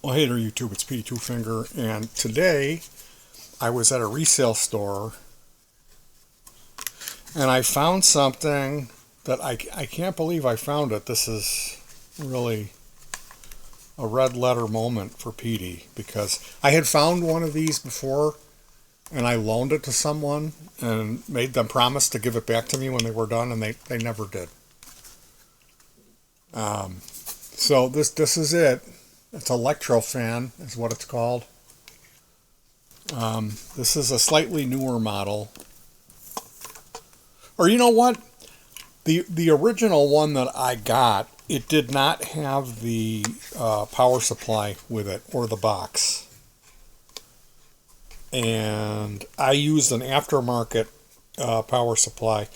Well, hey there, YouTube. It's Petey Two Finger, and today I was at a resale store and I found something that I can't believe I found it. This is really a red letter moment for Petey because I had found one of these before and I loaned it to someone and made them promise to give it back to me when they were done, and they never did. So this is it. It's a lectrofan is what it's called. This is a slightly newer model. Or you know what? The original one that I got, it did not have the power supply with it or the box. And I used an aftermarket power supply.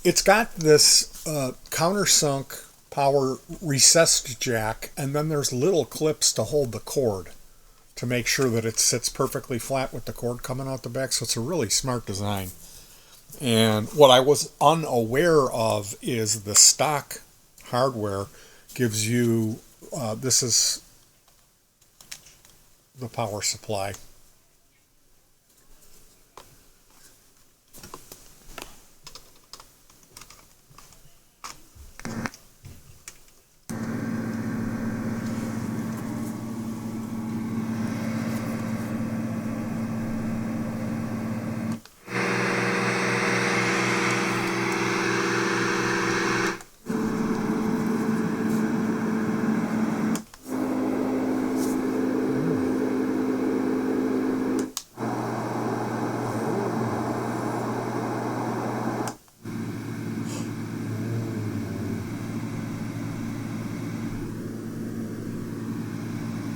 It's got this countersunk power recessed jack, and then there's little clips to hold the cord to make sure that it sits perfectly flat with the cord coming out the back. So it's a really smart design. And what I was unaware of is the stock hardware gives you, this is the power supply.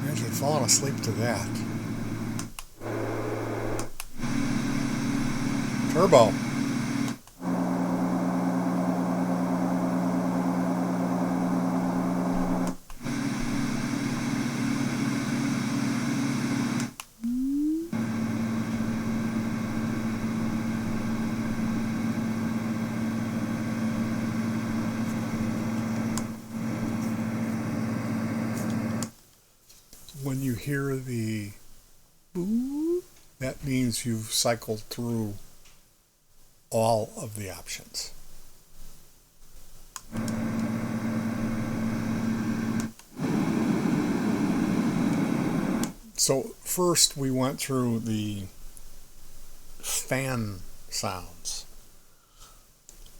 Imagine falling asleep to that. Turbo. When you hear the boo, that means you've cycled through all of the options. So first we went through the fan sounds.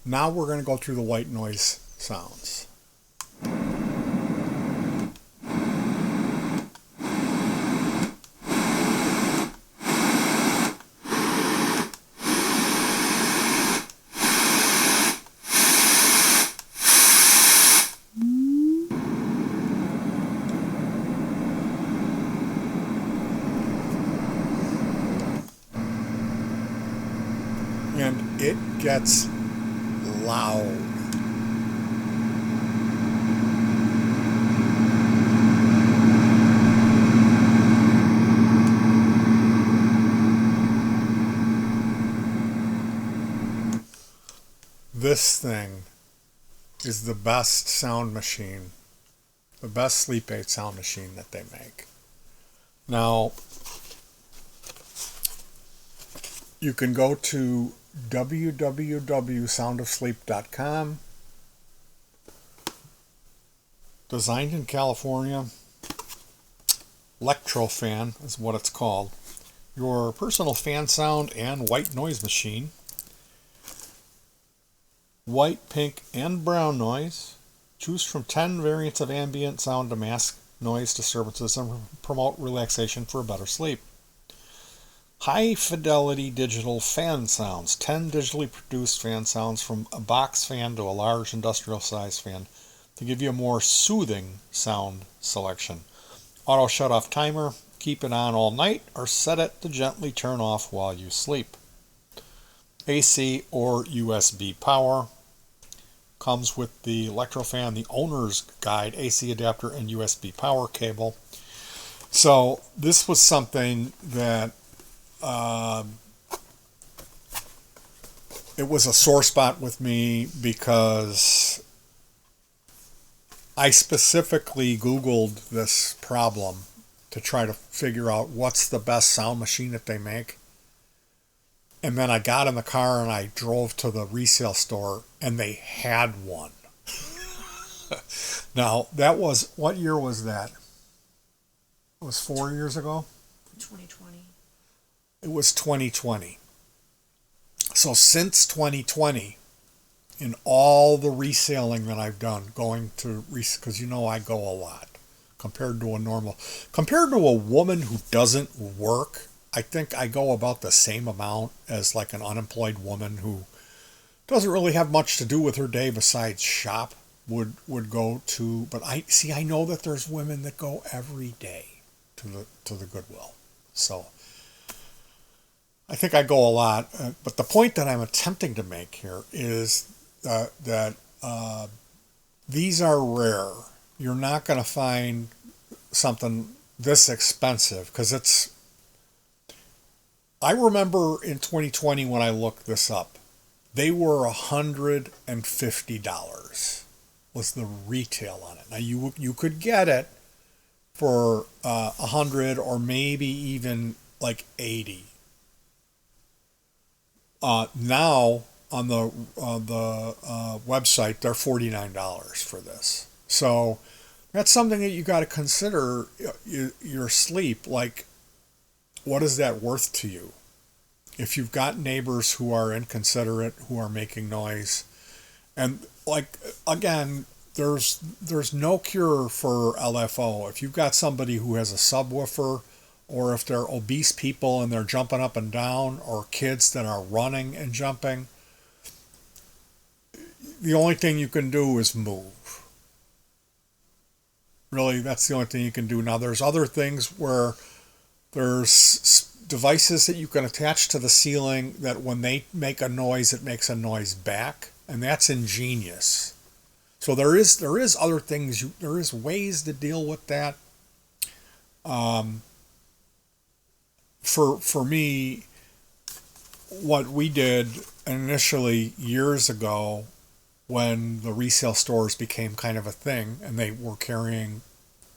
Now we're going to go through the white noise sounds. And it gets loud. This thing is the best sound machine, the best sleep aid sound machine that they make. Now, you can go to www.soundofsleep.com. Designed in California. Lectrofan is what it's called. Your personal fan sound and white noise machine. White, pink, and brown noise. Choose from 10 variants of ambient sound to mask noise disturbances and promote relaxation for a better sleep. High fidelity digital fan sounds. 10 digitally produced fan sounds from a box fan to a large industrial size fan to give you a more soothing sound selection. Auto shut off timer. Keep it on all night or set it to gently turn off while you sleep. AC or USB power. Comes with the lectrofan, the owner's guide, AC adapter, and USB power cable. So this was something that it was a sore spot with me because I specifically Googled this problem to try to figure out what's the best sound machine that they make. And then I got in the car and I drove to the resale store and they had one. Now, that was, what year was that? It was 4 years ago? 2020. It was 2020. So since 2020, in all the reselling that I've done, going to because you know I go a lot compared to a woman who doesn't work. I think I go about the same amount as like an unemployed woman who doesn't really have much to do with her day besides shop would go to. But I know that there's women that go every day to the Goodwill. So I think I go a lot. But the point that I'm attempting to make here is that these are rare. You're not going to find something this expensive because it's. I remember in 2020 when I looked this up, they were $150 was the retail on it. Now you could get it for 100 or maybe even like 80. Now on the website they're $49 for this. So that's something that you got to consider your sleep. Like, what is that worth to you? If you've got neighbors who are inconsiderate, who are making noise, and like again, there's no cure for LFO. If you've got somebody who has a subwoofer, or if they're obese people and they're jumping up and down, or kids that are running and jumping, the only thing you can do is move. Really, that's the only thing you can do. Now, there's other things where there's devices that you can attach to the ceiling that when they make a noise, it makes a noise back, and that's ingenious. So there is other things, there is ways to deal with that. For me, what we did initially years ago when the resale stores became kind of a thing and they were carrying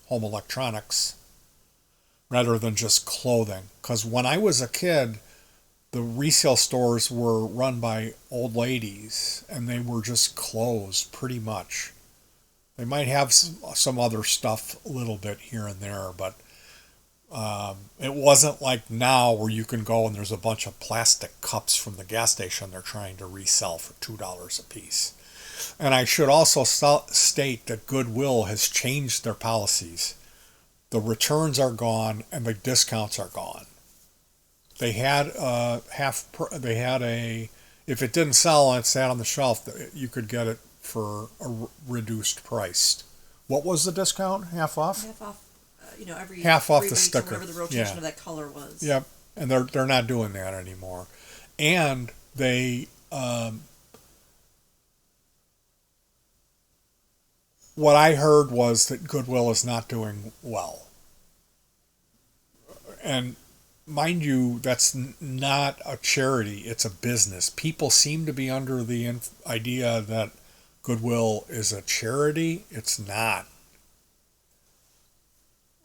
home electronics rather than just clothing. Because when I was a kid, the resale stores were run by old ladies and they were just clothes pretty much. They might have some other stuff a little bit here and there, but it wasn't like now where you can go and there's a bunch of plastic cups from the gas station they're trying to resell for $2 a piece. And I should also state that Goodwill has changed their policies. The returns are gone and the discounts are gone. They had if it didn't sell and it sat on the shelf, you could get it for a reduced price. What was the discount? Half off? Half off. Every half off 3 the weeks sticker. Or whatever the rotation of that color was. Yep, and they're not doing that anymore. And they what I heard was that Goodwill is not doing well. And mind you, that's not a charity, it's a business. People seem to be under the idea that Goodwill is a charity. It's not.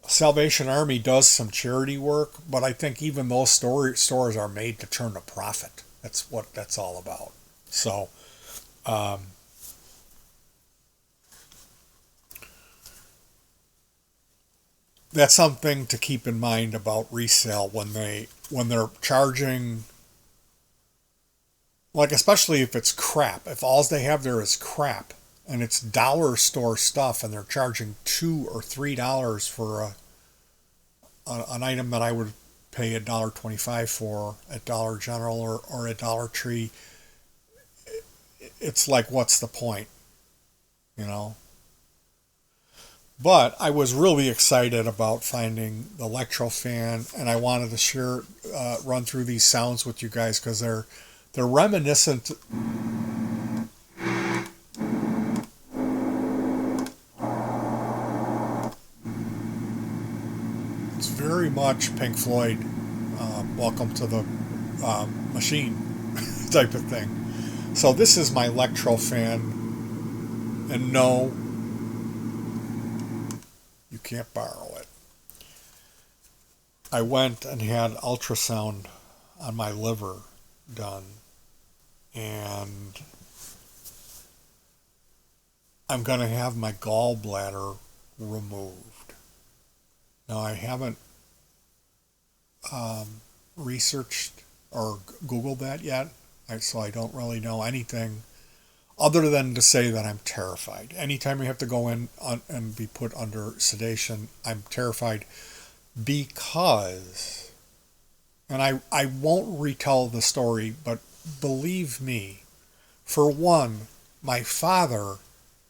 Salvation Army does some charity work, but I think even those stores are made to turn a profit. That's what that's all about. So, that's something to keep in mind about resale when they're charging, like, especially if it's crap. If all they have there is crap and it's dollar store stuff and they're charging $2 or $3 for an item that I would pay $1.25 for at Dollar General or at Dollar Tree, it's like, what's the point? But I was really excited about finding the lectrofan, and I wanted to run through these sounds with you guys because they're reminiscent. It's very much Pink Floyd, Welcome to the Machine type of thing. So this is my lectrofan, and no, you can't borrow it. I went and had ultrasound on my liver done, and I'm going to have my gallbladder removed. Now, I haven't researched or Googled that yet, so I don't really know anything other than to say that I'm terrified. Anytime you have to go in and be put under sedation, I'm terrified because, and I won't retell the story, but believe me, for one, my father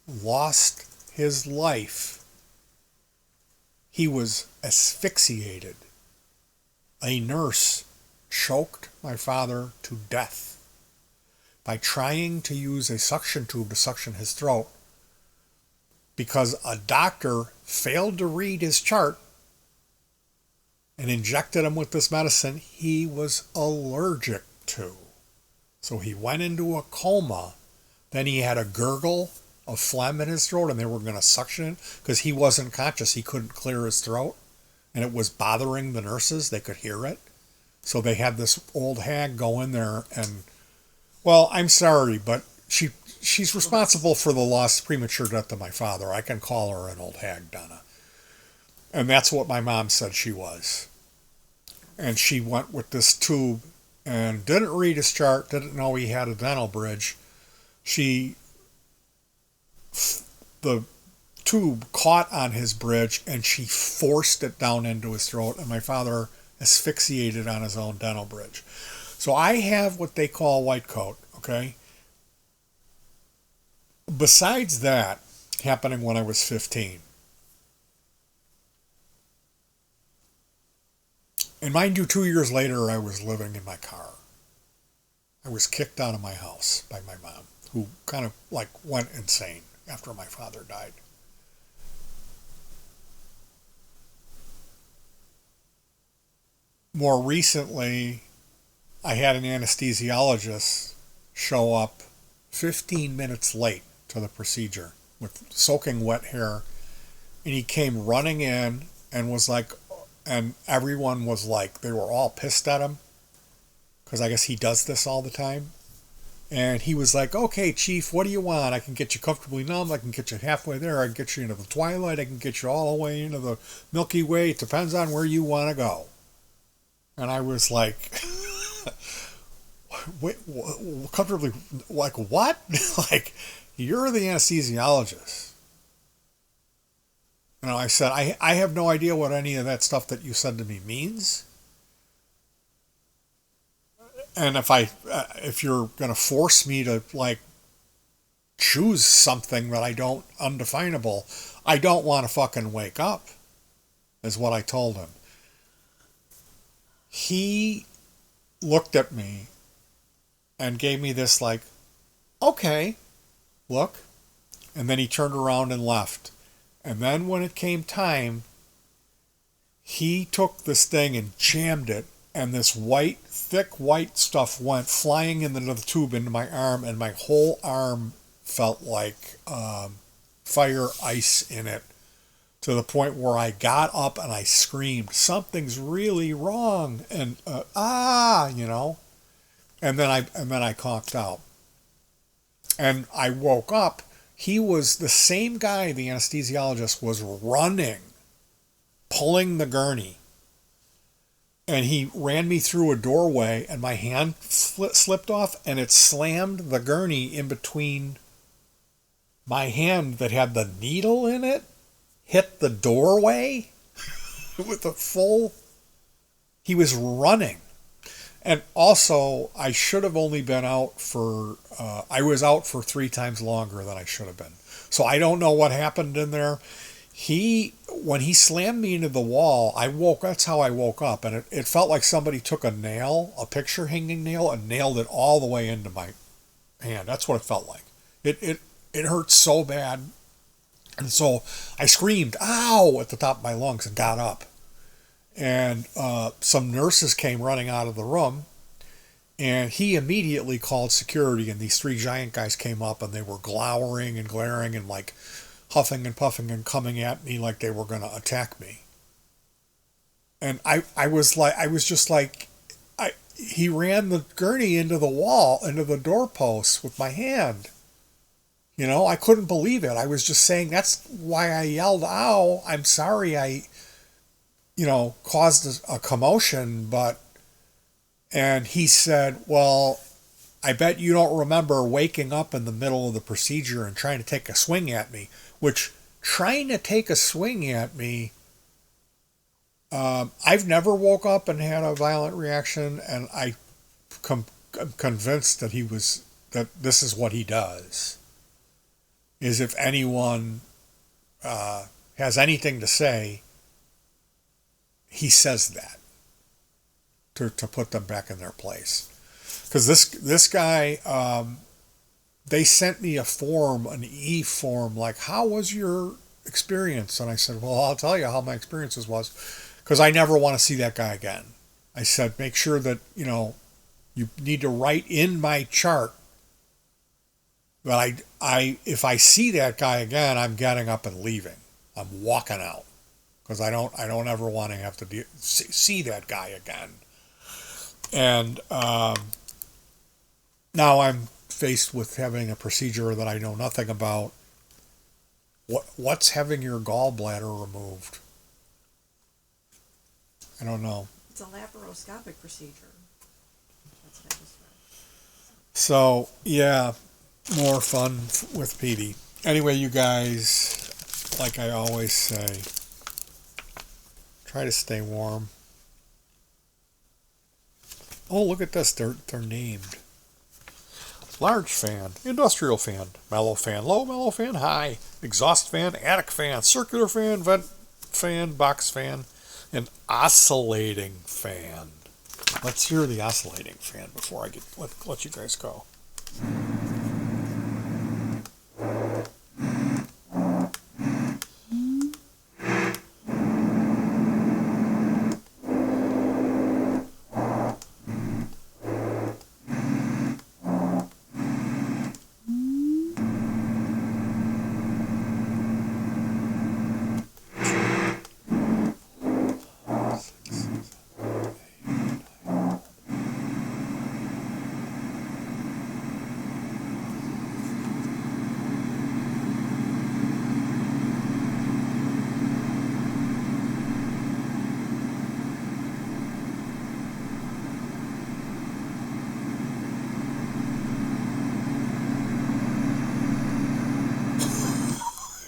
lost his life. He was asphyxiated. A nurse choked my father to death by trying to use a suction tube to suction his throat because a doctor failed to read his chart and injected him with this medicine he was allergic to. So he went into a coma. Then he had a gurgle of phlegm in his throat, and they were going to suction it because he wasn't conscious. He couldn't clear his throat, and it was bothering the nurses. They could hear it. So they had this old hag go in there and, well, I'm sorry, but she's responsible for the lost premature death of my father. I can call her an old hag, Donna. And that's what my mom said she was. And she went with this tube and didn't read his chart, didn't know he had a dental bridge. The tube caught on his bridge and she forced it down into his throat, and my father asphyxiated on his own dental bridge. So I have what they call white coat, okay? Besides that, happening when I was 15. And mind you, 2 years later, I was living in my car. I was kicked out of my house by my mom, who kind of like went insane after my father died. More recently, I had an anesthesiologist show up 15 minutes late to the procedure with soaking wet hair, and he came running in and was like, and everyone was like, they were all pissed at him because I guess he does this all the time. And he was like, okay, Chief, what do you want? I can get you comfortably numb. I can get you halfway there. I can get you into the twilight. I can get you all the way into the Milky Way. It depends on where you want to go. And I was like, wait, comfortably, like what? Like, you're the anesthesiologist. You know, I said, I have no idea what any of that stuff that you said to me means. And if you're going to force me to, like, choose something that I don't, undefinable, I don't want to fucking wake up, is what I told him. He looked at me and gave me this, like, okay, look. And then he turned around and left. And then when it came time, he took this thing and jammed it, and this white, thick white stuff went flying into the tube into my arm, and my whole arm felt like fire ice in it, to the point where I got up and I screamed, something's really wrong, and you know, and then I conked out, and I woke up. He was the same guy, the anesthesiologist, was running, pulling the gurney. And he ran me through a doorway, and my hand slipped off, and it slammed the gurney in between my hand that had the needle in it, hit the doorway with a full... He was running. And also, I should have only been out for... I was out for 3 times longer than I should have been. So I don't know what happened in there. When he slammed me into the wall, that's how I woke up, and it felt like somebody took a nail, a picture hanging nail, and nailed it all the way into my hand. That's what it felt like. It hurt so bad. And so I screamed, ow, at the top of my lungs and got up. And some nurses came running out of the room, and he immediately called security, and these 3 giant guys came up, and they were glowering and glaring and like huffing and puffing and coming at me like they were going to attack me. And I was just like, he ran the gurney into the wall, into the doorpost with my hand. You know, I couldn't believe it. I was just saying, that's why I yelled, ow, I'm sorry I, caused a commotion, but, and he said, well, I bet you don't remember waking up in the middle of the procedure and trying to take a swing at me, which trying to take a swing at me, I've never woke up and had a violent reaction, and I'm convinced that this is what he does. Is if anyone has anything to say, he says that to put them back in their place. Because this guy, they sent me a form, an e-form, like, how was your experience? And I said, well, I'll tell you how my experiences was, because I never want to see that guy again. I said, make sure that, you need to write in my chart that if I see that guy again, I'm getting up and leaving. I'm walking out, because I don't ever want to have to see that guy again. And now I'm faced with having a procedure that I know nothing about. What's having your gallbladder removed? I don't know. It's a laparoscopic procedure. That's what I just read. So, yeah, more fun with Petey. Anyway, you guys, like I always say, try to stay warm. Oh, look at this. They're named. Large fan, industrial fan, mellow fan, low, mellow fan, high, exhaust fan, attic fan, circular fan, vent fan, box fan, and oscillating fan. Let's hear the oscillating fan before I let you guys go.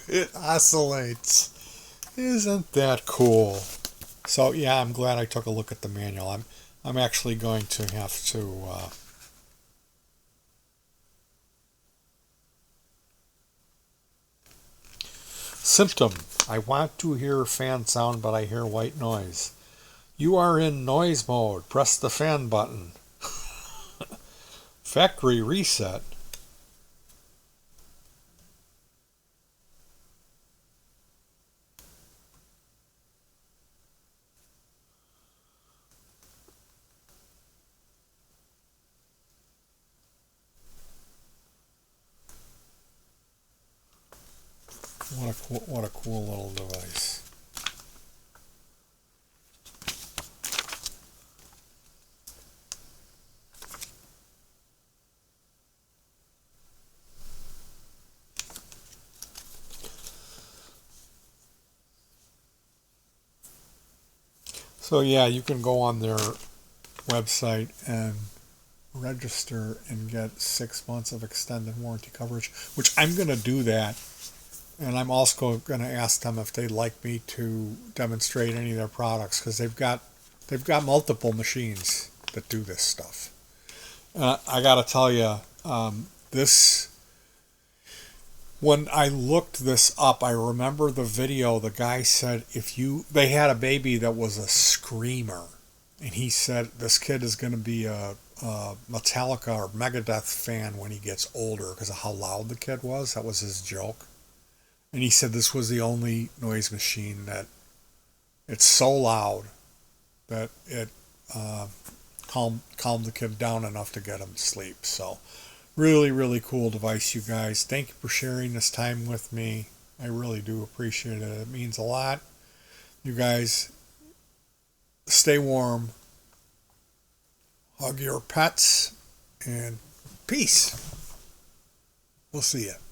It oscillates. Isn't that cool? So yeah, I'm glad I took a look at the manual. I'm actually going to have to symptom. I want to hear fan sound, but I hear white noise. You are in noise mode. Press the fan button. Factory reset. What a cool little device. So yeah, you can go on their website and register and get 6 months of extended warranty coverage, which I'm going to do that. And I'm also going to ask them if they'd like me to demonstrate any of their products, because they've got multiple machines that do this stuff. I got to tell you, when I looked this up, I remember the video. The guy said they had a baby that was a screamer, and he said this kid is going to be a Metallica or Megadeth fan when he gets older because of how loud the kid was. That was his joke. And he said this was the only noise machine that it's so loud that it calmed the kid down enough to get him to sleep. So really, really cool device, you guys. Thank you for sharing this time with me. I really do appreciate it. It means a lot. You guys stay warm, hug your pets, and peace. We'll see you.